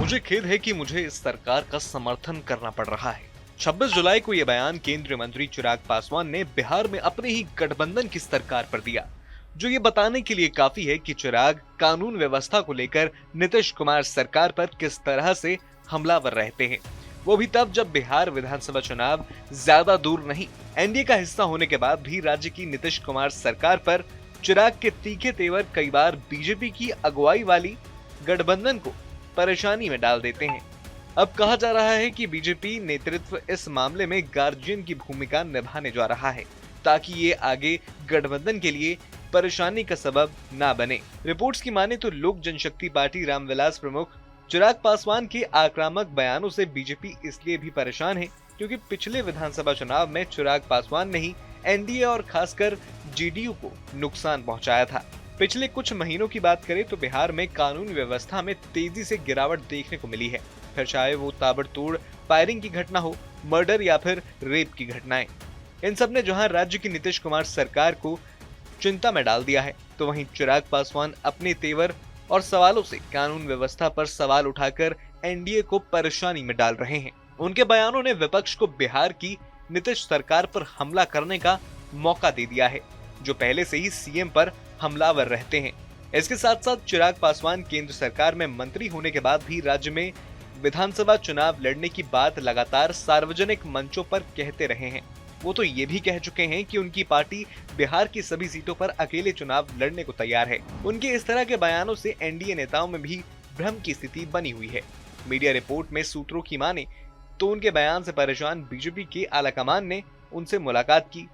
मुझे खेद है कि मुझे इस सरकार का समर्थन करना पड़ रहा है। 26 जुलाई को यह बयान केंद्रीय मंत्री चिराग पासवान ने बिहार में अपने ही गठबंधन की सरकार पर दिया, जो ये बताने के लिए काफी है कि चिराग कानून व्यवस्था को लेकर नीतीश कुमार सरकार पर किस तरह से हमलावर रहते हैं। वो भी तब जब बिहार विधानसभा चुनाव ज्यादा दूर नहीं। एनडीए का हिस्सा होने के बाद भी राज्य की नीतीश कुमार सरकार पर चिराग के तीखे तेवर कई बार बीजेपी की अगुवाई वाली गठबंधन को परेशानी में डाल देते हैं। अब कहा जा रहा है कि बीजेपी नेतृत्व इस मामले में गार्जियन की भूमिका निभाने जा रहा है, ताकि ये आगे गठबंधन के लिए परेशानी का सबब ना बने। रिपोर्ट्स की माने तो लोक जनशक्ति पार्टी रामविलास प्रमुख चिराग पासवान के आक्रामक बयानों से बीजेपी इसलिए भी परेशान है क्योंकि पिछले विधानसभा चुनाव में चिराग पासवान ने ही एनडीए और खासकर जेडीयू को नुकसान पहुंचाया था। पिछले कुछ महीनों की बात करें तो बिहार में कानून व्यवस्था में तेजी से गिरावट देखने को मिली है, फिर चाहे वो ताबड़तोड़ फायरिंग की घटना हो, मर्डर या फिर रेप की घटनाएं। इन सब ने जहां राज्य की नीतीश कुमार सरकार को चिंता में डाल दिया है, तो वहीं चिराग पासवान अपने तेवर और सवालों से कानून व्यवस्था पर सवाल उठाकर एनडीए को परेशानी में डाल रहे हैं। उनके बयानों ने विपक्ष को बिहार की नीतीश सरकार पर हमला करने का मौका दे दिया है, जो पहले से ही सीएम पर हमलावर रहते हैं। इसके साथ साथ चिराग पासवान केंद्र सरकार में मंत्री होने के बाद भी राज्य में विधानसभा चुनाव लड़ने की बात लगातार सार्वजनिक मंचों पर कहते रहे हैं। वो तो ये भी कह चुके हैं कि उनकी पार्टी बिहार की सभी सीटों पर अकेले चुनाव लड़ने को तैयार है। उनके इस तरह के बयानों से एनडीए नेताओं में भी भ्रम की स्थिति बनी हुई है। मीडिया रिपोर्ट में सूत्रों की माने तो उनके बयान से परेशान बीजेपी के आलाकमान ने उनसे मुलाकात की।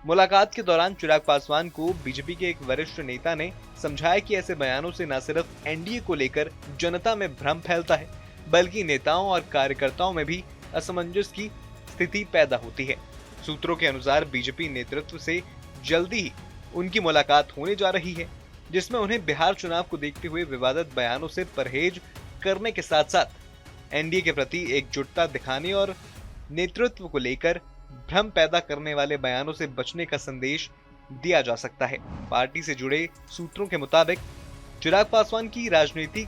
मुलाकात के दौरान चिराग पासवान को बीजेपी के एक वरिष्ठ नेता ने समझाया कि ऐसे बयानों से न सिर्फ एनडीए को लेकर जनता में भ्रम फैलता है, बल्कि नेताओं और कार्यकर्ताओं में भी असमंजस की स्थिति पैदा होती है। सूत्रों के अनुसार बीजेपी नेतृत्व से जल्दी ही उनकी मुलाकात होने जा रही है, जिसमें उन्हें बिहार चुनाव को देखते हुए विवादित बयानों से परहेज करने के साथ साथ एनडीए के प्रति एकजुटता दिखाने और नेतृत्व को लेकर भ्रम पैदा करने वाले बयानों से बचने का संदेश दिया जा सकता है। पार्टी से जुड़े सूत्रों के मुताबिक चिराग पासवान की राजनीति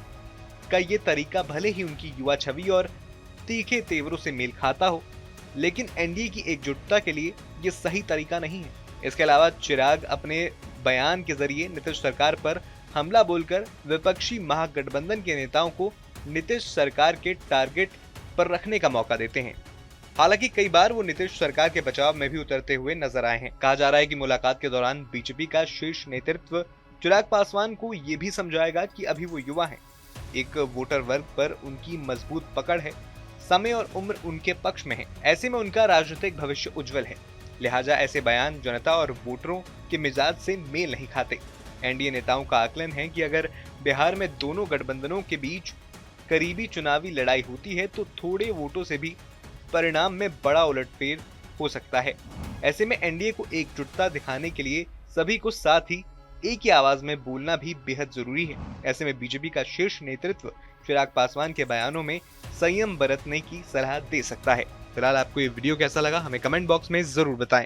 का ये तरीका भले ही उनकी युवा छवि और तीखे तेवरों से मेल खाता हो, लेकिन एनडीए की एकजुटता के लिए ये सही तरीका नहीं है। इसके अलावा चिराग अपने बयान के जरिए नीतीश सरकार पर हमला बोलकर विपक्षी महागठबंधन के नेताओं को नीतीश सरकार के टारगेट पर रखने का मौका देते हैं। हालांकि कई बार वो नीतीश सरकार के बचाव में भी उतरते हुए नजर आए हैं। कहा जा रहा है कि मुलाकात के दौरान बीजेपी का शीर्ष नेतृत्व चिराग पासवान को ये भी समझाएगा कि अभी वो युवा हैं, एक वोटर वर्ग पर उनकी मजबूत पकड़ है, समय और उम्र उनके पक्ष में है, ऐसे में उनका राजनीतिक भविष्य उज्जवल है। लिहाजा ऐसे बयान जनता और वोटरों के मिजाज से मेल नहीं खाते। एनडीए नेताओं का आकलन है कि अगर बिहार में दोनों गठबंधनों के बीच करीबी चुनावी लड़ाई होती है तो थोड़े वोटों से भी परिणाम में बड़ा उलटफेर हो सकता है। ऐसे में एनडीए को एकजुटता दिखाने के लिए सभी को साथ ही एक ही आवाज में बोलना भी बेहद जरूरी है। ऐसे में बीजेपी का शीर्ष नेतृत्व चिराग पासवान के बयानों में संयम बरतने की सलाह दे सकता है। फिलहाल आपको ये वीडियो कैसा लगा हमें कमेंट बॉक्स में जरूर बताएं।